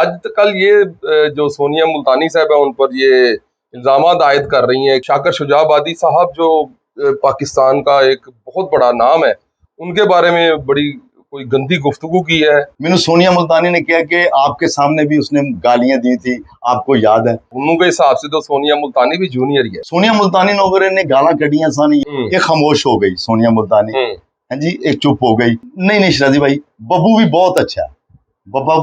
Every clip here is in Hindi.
आज कल ये जो सोनिया मुल्तानी साहब है उन पर ये इल्जाम आयद कर रही हैं। शाकर शुजाबादी साहब जो पाकिस्तान का एक बहुत बड़ा नाम है, उनके बारे में बड़ी कोई गंदी गुफ्तगू की है। मैंने सोनिया मुल्तानी ने कहा कि आपके सामने भी उसने गालियां दी थी, आपको याद है? उन्हों के हिसाब से तो सोनिया मुल्तानी भी जूनियर ही है। सोनिया मुल्तानी वगैरह ने गाला कटियां सन, एक खामोश हो गई सोनिया मुल्तानी, है जी, एक चुप हो गई। नहीं शराजी भाई, बब्बू भी बहुत अच्छा है, बब्बा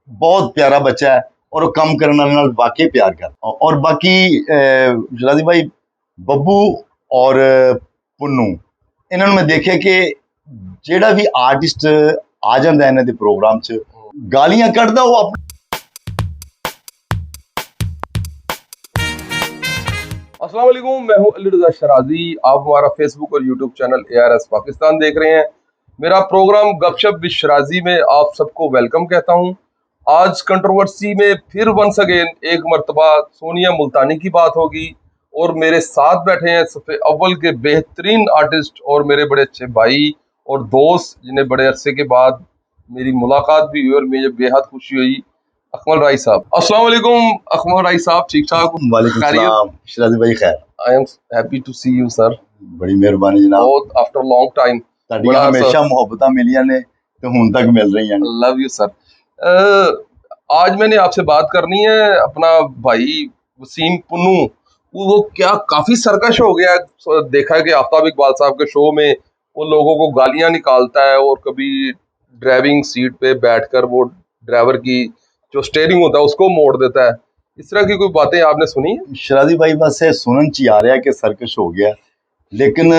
बहुत प्यारा बच्चा है और कम करने वाले वाकई प्यार कर। और बाकी शराजी भाई, बब्बू और पुन्नू, इन्होंने मैं देखे कि जेड़ा भी आर्टिस्ट आ जाता है इन्हों के प्रोग्राम च गालियां कढ़दा वो अपने। अस्सलाम वालेकुम, मैं हूं अली रज़ा शराजी। आप हमारा फेसबुक और यूट्यूब चैनल ARS पाकिस्तान देख रहे हैं। मेरा प्रोग्राम गपशप विद शराजी में आप सबको वेलकम कहता हूं। आज कंट्रोवर्सी में फिर वंस अगेन एक मरतबा सोनिया मुल्तानी की बात होगी और मेरे साथ बैठे हैं सफ़े अव्वल के बेहतरीन आर्टिस्ट और मेरे बड़े अच्छे भाई और दोस्त, जिन्हें बड़े अरसे के बाद मेरी मुलाकात भी हुई और मुझे बेहद खुशी हुई, अकमल राय साहब। अस्सलाम वालेकुम अकमल राय साहब, ठीक ठाक? वालेकुम सलाम शराजी भाई, खैर? I am happy to see you sir. बड़ी मेहरबानी जनाब, बहुत आफ्टर लॉन्ग टाइम। बड़ा हमेशा मोहब्बत मिलियां ने ते हुण तक मिल रही हैं। Love you sir. आज मैंने आपसे बात करनी है अपना भाई वसीम पुन्नू। वो क्या काफी सरकश हो गया। देखा है कि आफ्ताब इकबाल साहब के शो में वो लोगों को गालियां निकालता है और कभी ड्राइविंग सीट पे बैठकर वो ड्राइवर की जो स्टीयरिंग होता है उसको मोड़ देता है। इस तरह की कोई बातें आपने सुनी है? शराजी भाई, बस सुनन च आ रहा है कि सरकश हो गया, लेकिन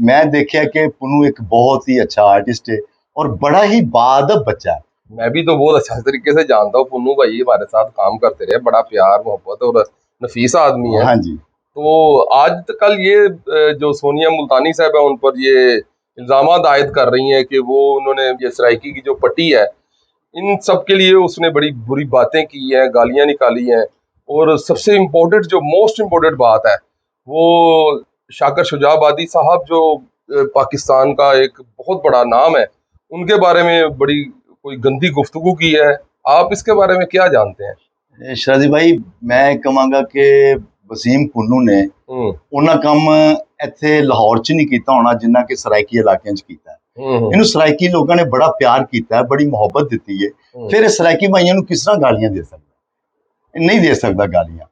मैं देखा कि पुन्नू एक बहुत ही अच्छा आर्टिस्ट है और बड़ा ही बाअदब बच्चा है। मैं भी तो बहुत अच्छा तरीके से जानता हूँ पुन्नू भाई, हमारे साथ काम करते रहे, बड़ा प्यार मोहब्बत और नफीस आदमी है। हाँ जी। तो आज कल ये जो सोनिया मुल्तानी साहब है उन पर ये इल्जाम आयद कर रही हैं कि वो उन्होंने ये सराइकी की जो पट्टी है, इन सब के लिए उसने बड़ी बुरी बातें की हैं, गालियां निकाली हैं। और सबसे इम्पोर्टेंट, जो मोस्ट इम्पोर्टेंट बात है, वो शाकर शुजाबादी साहब जो पाकिस्तान का एक बहुत बड़ा नाम है, उनके बारे में बड़ी कोई गंदी गुफ्तगू की है। आप इसके बारे में क्या जानते हैं? शराजी भाई, मैं कहांगा कि वसीम पुन्नू ने उन्ना काम इत्थे लाहौर च नहीं किया होना जिन्ना कि सराइकी इलाके च किया है। इन्हू सराइकी लोगों ने बड़ा प्यार किया है, बड़ी मोहब्बत दी है। फिर सराइकी भाइयों को किस तरह गालियां दे सकता? नहीं दे सकता गालियां।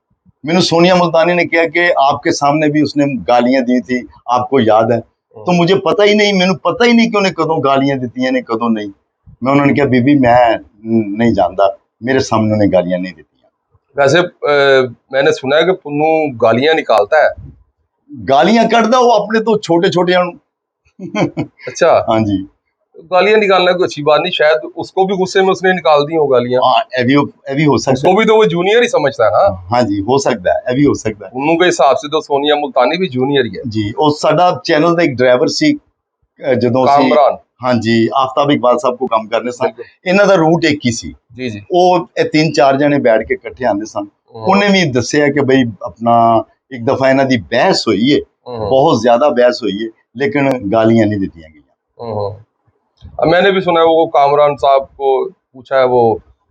मैनू सोनिया मुल्तानी ने कहा कि आपके सामने भी उसने गालियां दी थी, आपको याद है? तो मुझे पता ही नहीं, मैनू पता ही नहीं कि उन्हें कदों गालियां दी ने कदों नहीं। मैं उन्होंने कहा बीबी मैं नहीं जानता, मेरे सामने उन्हें गालियां नहीं दी। वैसे मैंने सुना है कि पुन्नू गालियां निकालता है। गालियां कढ़दा वो अपने तो छोटे छोटे। अच्छा। हाँ जी। गालियां निकालना कोई अच्छी बात नहीं, शायद उसको भी गुस्से में उसने निकाल दी हो गालियां। हाँ, अभी हो सकता है। उसको भी तो वो जूनियर ही समझता है ना। हाँ जी, हो सकता है, अभी हो सकता है। पुन्नू के हिसाब से तो सोनिया मुल्तानी भी जूनियर ही है जी। और साडा चैनल का एक ड्राइवर सी जदों कामरान, हाँ जी, आफ्ताब इकबाल साहब को काम करने सन, इन्हां दा रूट एक ही सी। जी जी। वो 3-4 जने बैठ के इकट्ठे आंदे सन। उन्हें भी दस्सिया कि भाई अपना एक दफा इन्हां दी बहस हुई है, बहुत ज्यादा बहस हुई है, लेकिन गालियां नहीं दी गई। मैंने भी सुना है वो कामरान साहब को पूछा है वो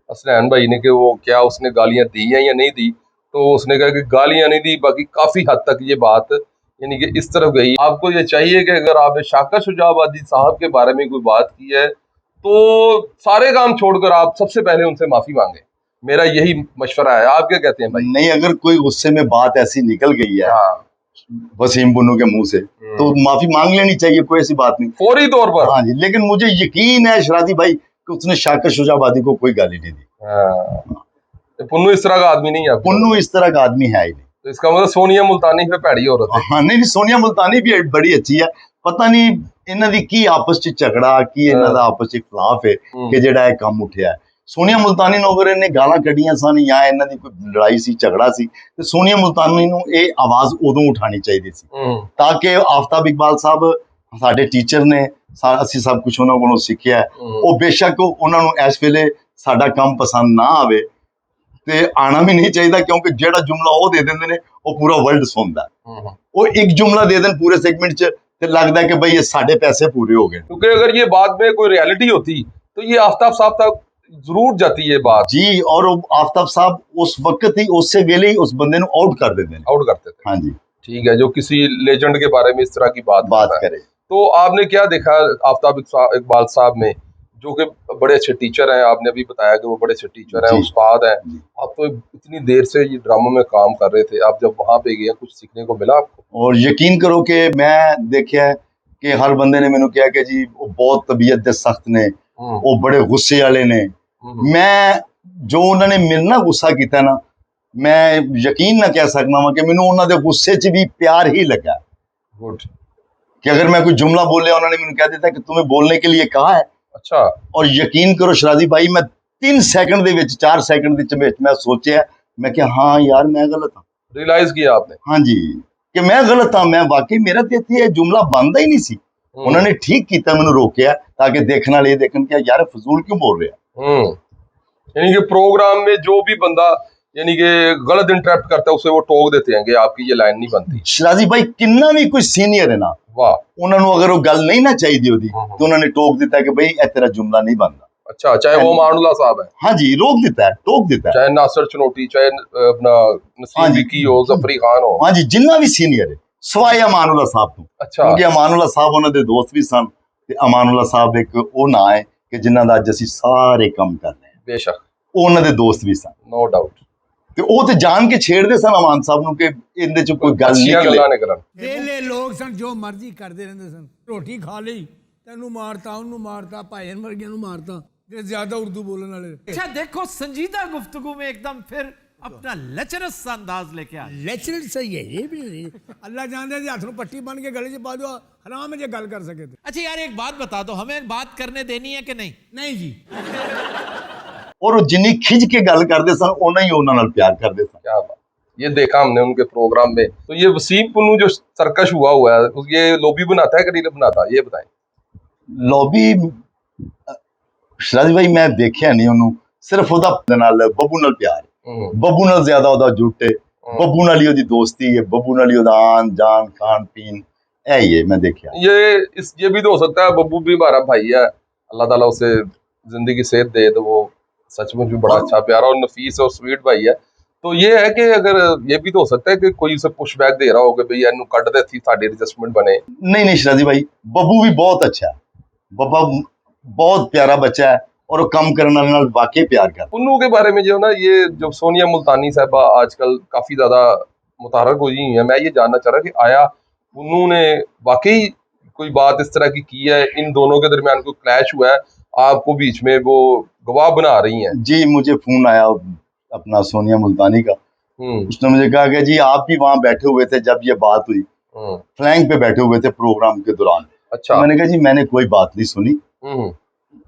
असलैन भाई ने कि वो क्या उसने गालियां दी हैं या नहीं दी, तो उसने कहा कि गालियां नहीं दी, बाकी काफी हद तक ये बात यानी कि इस तरफ गई। आपको ये चाहिए कि अगर आपने शाकर शुजाबादी साहब के बारे में कोई बात की है तो सारे काम छोड़कर आप सबसे पहले उनसे माफी मांगे। मेरा यही मशवरा है। आप क्या कहते हैं भाई? नहीं, अगर कोई गुस्से में बात ऐसी निकल गई है वसीम पुन्नू के मुंह से, तो माफी मांग लेनी चाहिए, कोई ऐसी बात नहीं, फौरी तौर पर। हाँ जी। लेकिन मुझे यकीन है शराजी भाई कि उसने शाकर शुजाबादी को कोई गाली नहीं दी। पुन्नू इस तरह का आदमी नहीं है। पुन्नू इस तरह का आदमी है ही नहीं। तो इसका मतलब सोनिया मुल्तानी पे भैड़ी औरत है। हाँ नहीं, सोनिया मुल्तानी भी बड़ी अच्छी है। पता नहीं इन्हां दी की आपस च झगड़ा की इन्हां दा आपस च इख्तलाफ है कि जेड़ा है काम उठिया है। सोनिया मुल्तानी वगैरह ने गालां कढ़ियां सन या इन्हां दी कोई लड़ाई सी झगड़ा सी, ते सोनिया मुल्तानी नूं ये आवाज उदों उठानी चाहिए सी ताकि आफ्ताब इकबाल साहब साडे टीचर ने, असीं सब कुछ उन्हां कोलों सिੱਖਿਆ है। वो बेशक उन्हां नूं इस वेले साडा काम पसंद ना आवे ते आना भी नहीं चाहिए, क्योंकि जेड़ा जुमला वो दे देंदे ने वो पूरा वर्ल्ड सुनदा है। वो एक जुमला दे देन पूरे सेगमेंट च ते लगदा है कि भाई ये साडे पैसे पूरे हो गए। क्योंकि अगर ये बाद में कोई रियलिटी होती तो ये आफ्ताब साहब तक जरूर जाती है बात। जी, और आफ्ताब साहब उस वक्त ही उससे वेले ही उस बंदे ਨੂੰ आउट कर देते हैं। आउट करते थे। हाँ जी, ठीक है, जो किसी लेजेंड के बारे में इस तरह की बात बात करता है। करे। तो आपने क्या देखा आफ्ताब इकबाल साहब में, जो कि बड़े अच्छे टीचर हैं, आपने अभी बताया कि वो बड़े अच्छे टीचर हैं, जी उस्ताद हैं। जी। आप तो इतनी देर से ये ड्रामा में काम कर रहे थे, आप जब वहां पे गए कुछ सीखने को मिला आपको? और यकीन करो कि मैं देखिया कि हर बंदे ने मैनू कहा कि जी वो बहुत तबीयत दे सख्त ने, वो बड़े गुस्से वाले ने। मैं जो उन्होंने मेरे ना गुस्सा किया ना, मैं यकीन ना कह सकना वा कि मैनू उन्होंने गुस्से च भी प्यार ही लगा। गुड। कि अगर मैं कोई जुमला बोलिया उन्होंने मैनू कह देता कि तुम्हें बोलने के लिए कहा है। अच्छा। और यकीन करो शराजी भाई, मैं 3 सेकंड दे विच 4 सेकंड दे विच मैं सोचा, मैं क्या हाँ यार मैं गलत हाँ। रियलाइज किया आपने? हाँ जी, कि मैं गलत हाँ, मैं वाकई मेरा तो इत्थे जुमला बनता ही नहीं सी। उन्होंने ठीक किया, मैनू रोकिया ताकि देखने वाले देखन क्या यार फजूल क्यों बोल रहे हैं। यानी कि प्रोग्राम में जो भी बंदा यानी कि गलत इंटरप्ट करता है उसे वो टोक देते हैं कि आपकी ये लाइन नहीं बनती। शराजी भाई किन्ना भी कोई सीनियर है ना, वाह, उन्होंने अगर वो गल नहीं ना चाहिए होती तो उन्होंने टोक दिता कि भाई ए तेरा जुमला नहीं बनता। अच्छा, चाहे वो अमानुल्लाह साहब है। हाँ जी, रोक देता है, टोक देता है। चाहे नासिर चनोटी, चाहे अपना नसीम विकी हो, जफरी खान हो। हाँ जी, जिन्ना भी सीनियर है सवाए अमानुल्लाह साहब तो। अच्छा। क्योंकि अमानुल्लाह साहब उन्होंने दोस्त भी सन ते अमानुल्लाह साहब एक वो ना है कि जिन्ना दा अज असीं सारे काम कर रहे हैं। बेशक, वो उन्होंने दोस्त भी सन। No doubt. ते वो ते जान के छेड़दे सन अमान साहब नूं कि इहदे च कोई गल अच्छियां निकले। गल्लां निकलन। वेले लोग सन जो मर्जी करते रहते सन, रोटी खा ली तेनू मारता उन्नू मारता भाईन वर्गियां नू मारता जे ज्यादा उर्दू बोलने वाले। अच्छा देखो, संजीदा गुफ्तगू में एकदम फिर अपना लेचरस सा अंदाज लेके आ। लेक्चर सही है ये भी नहीं। अल्लाह जानते थे हाथ में पट्टी बन के गले से पा दो, हराम है जे गल कर सके थे। अच्छा यार एक बात बता दो, हमें बात करने देनी है कि नहीं? नहीं जी, और वो जिन्नी खिंच के गल करते सन उन्ना ही उन्हां नाल प्यार करते सन। क्या बात, ये देखा हमने उनके प्रोग्राम में। तो ये वसीम पुन्नू जो सरकश हुआ है, ये लॉबी बनाता है कि नहीं बनाता, ये बताएं। लॉबी शराजी भाई मैं देखिया नहीं उन्होंने, सिर्फ ओदा नाल बब्बू नाल प्यार है। बब्बू नाल ज्यादा ओदा जुट है, बब्बू नाल ही ओदी दोस्ती है, बब्बू नाल ही ओदा आन जान खान पीन है। ये मैं देखिया। ये भी तो हो सकता है बब्बू भी हमारा भाई है, अल्लाह ताला उसे जिंदगी सेहत दे, तो वो सचमुच भी बड़ा अच्छा प्यारा और नफीस और स्वीट भाई है। तो ये है कि अगर ये भी तो हो सकता है कि कोई उसे पुश बैक दे रहा हो कि भाई इनू कट दे थी साडी एडजस्टमेंट बने। नहीं नहीं शराजी भाई, बब्बू भी बहुत अच्छा है। बब्बा बहुत प्यारा बच्चा है और वो कम करने वाले नाल वाकई प्यार करता है। पुन्नू के बारे में जो ना, ये जो सोनिया मुल्तानी साहबा आजकल काफी ज्यादा मुतारक हुई हैं, मैं ये जानना चाह रहा कि आया पुन्नू ने वाकई कोई बात इस तरह की है, इन दोनों के दरमियान कोई क्लैश हुआ है, आपको बीच में वो गवाह बना रही हैं? जी, मुझे फोन आया अपना सोनिया मुल्तानी का। उसने मुझे कहा कि जी आप भी वहां बैठे हुए थे जब ये बात हुई, फ्लैंक पे बैठे हुए थे प्रोग्राम के दौरान। अच्छा। तो मैंने कहा जी मैंने कोई बात नहीं सुनी।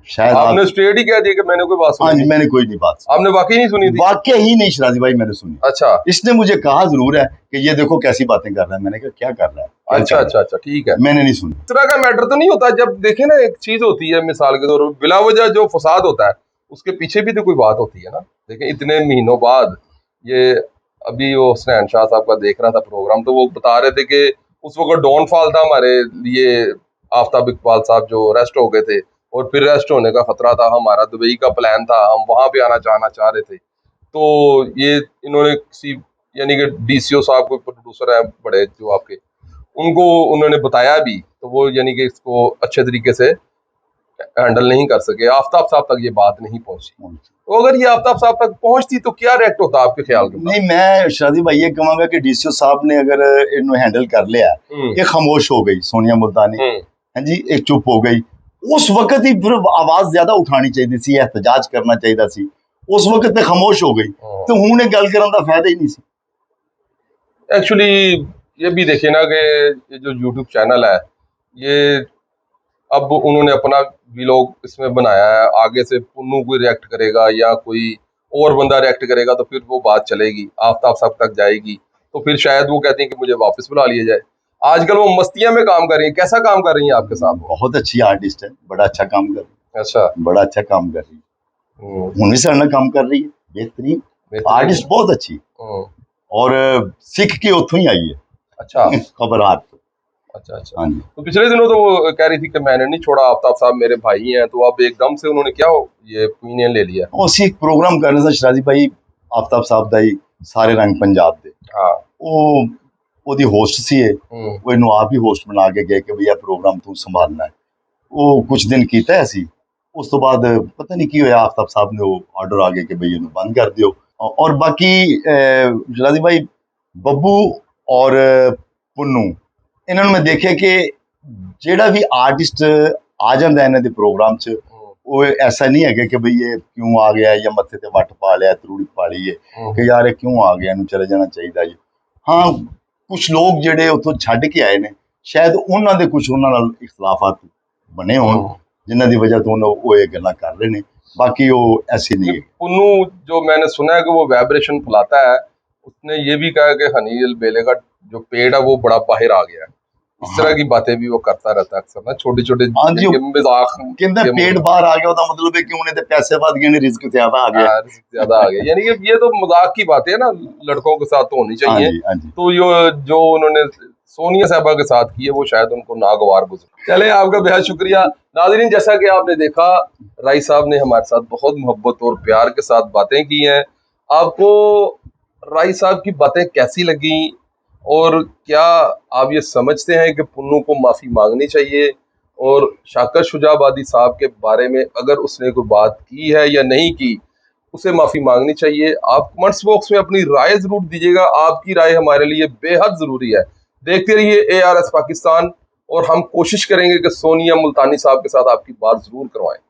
शायद आपने स्ट्रेट ही कह दिया कि मैंने कोई बात सुनी? हाँ जी, मैंने कोई नहीं बात सुनी। आपने वाकई नहीं सुनी थी? वाकई ही नहीं शराजी भाई, मैंने सुनी। अच्छा। इसने मुझे कहा जरूर है कि ये देखो कैसी बातें कर रहा है। मैंने कहा क्या कर रहा है? अच्छा अच्छा अच्छा, ठीक है। मैंने नहीं सुनी। इस तरह का मैटर तो नहीं होता जब देखे ना, एक चीज होती है मिसाल के तौर पर बिला वजह जो फसाद होता है उसके पीछे भी तो कोई बात होती है ना। देखें इतने महीनों बाद, ये अभी वो हुसनैन शाह साहब का देख रहा था प्रोग्राम, तो वो बता रहे थे कि उस वक्त डाउनफॉल था हमारे लिए, आफ्ताब इकबाल साहब जो अरेस्ट हो गए थे और फिर अरेस्ट होने का खतरा था, हमारा दुबई का प्लान था, हम वहां पे आना जाना चाह रहे थे। तो ये इन्होंने किसी यानी कि डीसीओ साहब कोई प्रोड्यूसर है बड़े जो आपके, उनको उन्होंने बताया भी, तो वो यानी कि इसको अच्छे तरीके से हैंडल नहीं कर सके। आफ्ताब साहब तक ये बात नहीं पहुंची। तो अगर ये आफ्ताब साहब तक पहुंचती तो क्या रिएक्ट होता आपके ख्याल के? नहीं, मैं शादी भाई ये कहूंगा कि डीसीओ साहब ने अगर इन्होंने हैंडल कर लिया, ये खामोश हो गई सोनिया मुल्तानी, हाँ जी, एक चुप हो गई। उस वक्त ही फिर आवाज ज्यादा उठानी चाहिए सी, एहतजाज करना चाहिए सी। उस वक्त ते खामोश हो गई तो हुणे गल करन दा फायदा ही नहीं सी। एक्चुअली ये भी देखिए ना कि ये जो यूट्यूब चैनल है, ये अब उन्होंने अपना व्लॉग इसमें बनाया है, आगे से पुन्नू कोई रिएक्ट करेगा या कोई और बंदा रिएक्ट करेगा तो फिर वो बात चलेगी, आफ्ताब साहब तक जाएगी, तो फिर शायद वो कहती हैं कि मुझे वापस बुला लिया जाए। आजकल वो मस्तियां में काम कर रही है। कैसा काम कर रही है आपके साथ? बहुत अच्छी आर्टिस्ट है, बड़ा अच्छा काम कर रही है। अच्छा, बड़ा अच्छा काम कर रही है, उन्हीं से अलग काम कर रही है, बेहतरीन आर्टिस्ट, बहुत अच्छी। और सीख के उतों ही आई है। अच्छा। खबर हाथ अच्छा अच्छा। हाँ जी। तो पिछले दिनों तो वो कह रही थी कि मैंने नहीं छोड़ा, आफ्ताब साहब मेरे भाई हैं, तो अब एकदम से उन्होंने क्या ये ओपिनियन ले लिया? उसी एक प्रोग्राम करने से शराजी भाई आफ्ताब साहब ਦਾ ਹੀ ਸਾਰੇ ਰੰਗ ਪੰਜਾਬ ਦੇ हाँ। ਉਹ ਉਹਦੀ ਹੋਸਟ ਸੀ ਇਹ हम्म। ਉਹ ਇਹਨੂੰ ਆਪ ਹੀ ਹੋਸਟ ਬਣਾ ਕੇ ਗਏ ਕਿ ਭਈਆ ਪ੍ਰੋਗਰਾਮ ਤੂੰ ਸੰਭਾਲਣਾ ਹੈ ਉਹ ਕੁਝ ਦਿਨ ਕੀਤਾ ਸੀ ਉਸ ਤੋਂ ਬਾਅਦ ਪਤਾ ਨਹੀਂ ਕੀ ਹੋਇਆ आफ्ताब साहब ਨੇ ਉਹ ਆਰਡਰ ਆ ਗਿਆ ਕਿ ਭਈ ਇਹਨੂੰ ਬੰਦ ਕਰ ਦਿਓ ਔਰ ਬਾਕੀ ਸ਼ਰਾਜੀ ਭਾਈ ਬੱਬੂ ਔਰ ਪੁੰਨੂ ਇਹਨਾਂ ਨੂੰ ਮੈਂ ਦੇਖਿਆ ਕਿ ਜਿਹੜਾ ਵੀ ਆਰਟਿਸਟ ਆ ਜਾਂਦਾ ਇਹਨਾਂ ਦੇ ਪ੍ਰੋਗਰਾਮ 'ਚ ਉਹ ਐਸਾ ਨਹੀਂ ਹੈਗਾ ਕਿ ਭਈ ਇਹ ਕਿਉਂ ਆ ਗਿਆ ਜਾਂ ਮੱਥੇ ਤੇ ਵੱਟ ਪਾ ਲਿਆ ਤਰੂੜੀ ਪਾ ਲਈ ਹੈ ਕਿ ਯਾਰ ਇਹ ਕਿਉਂ ਆ ਗਿਆ ਇਹਨੂੰ ਚਲੇ ਜਾਣਾ ਚਾਹੀਦਾ ਜੀ। ਹਾਂ ਕੁਝ ਲੋਕ ਜਿਹੜੇ ਉੱਥੋਂ ਛੱਡ ਕੇ ਆਏ ਨੇ ਸ਼ਾਇਦ ਉਹਨਾਂ ਦੇ ਕੁਝ ਉਹਨਾਂ ਨਾਲ ਇਖਤਲਾਫਾਤ ਬਣੇ ਹੋਣ जिन्हों की वजह तो वो ये गल्लां कर रहे हैं, बाकी वो ऐसे नहीं है। पुन्नू जो मैंने सुना है कि वो वाइब्रेशन फैलाता है, उसने ये भी कहा कि हनी अल बेले का जो पेड़ है वो बड़ा बाहर आ गया है। इस तरह की बातें भी वो करता रहता है अक्सर ना, छोटे छोटे मजाक कहते पेड़ बाहर आ गया, मतलब है कि उन्हें तो पैसे बाद गए, रिस्क ज्यादा आ गया, ज्यादा आ गया। यानी कि ये तो मजाक की बातें है ना, लड़कों के साथ तो होनी चाहिए। तो जो उन्होंने सोनिया साहबा के साथ की है वो शायद उनको नागवार गुजरे। चले, आपका बेहद शुक्रिया। नाज़रीन, जैसा कि आपने देखा राई साहब ने हमारे साथ बहुत मोहब्बत और प्यार के साथ बातें की हैं। आपको राई साहब की बातें कैसी लगी और क्या आप ये समझते हैं कि पुन्नू को माफ़ी मांगनी चाहिए, और शाकर शुजाबादी साहब के बारे में अगर उसने कोई बात की है या नहीं की उसे माफ़ी मांगनी चाहिए? आप कमेंट्स बॉक्स में अपनी राय ज़रूर दीजिएगा। आपकी राय हमारे लिए बेहद ज़रूरी है। देखते रहिए ARS पाकिस्तान, और हम कोशिश करेंगे कि सोनिया मुल्तानी साहब के साथ आपकी बात ज़रूर करवाएं।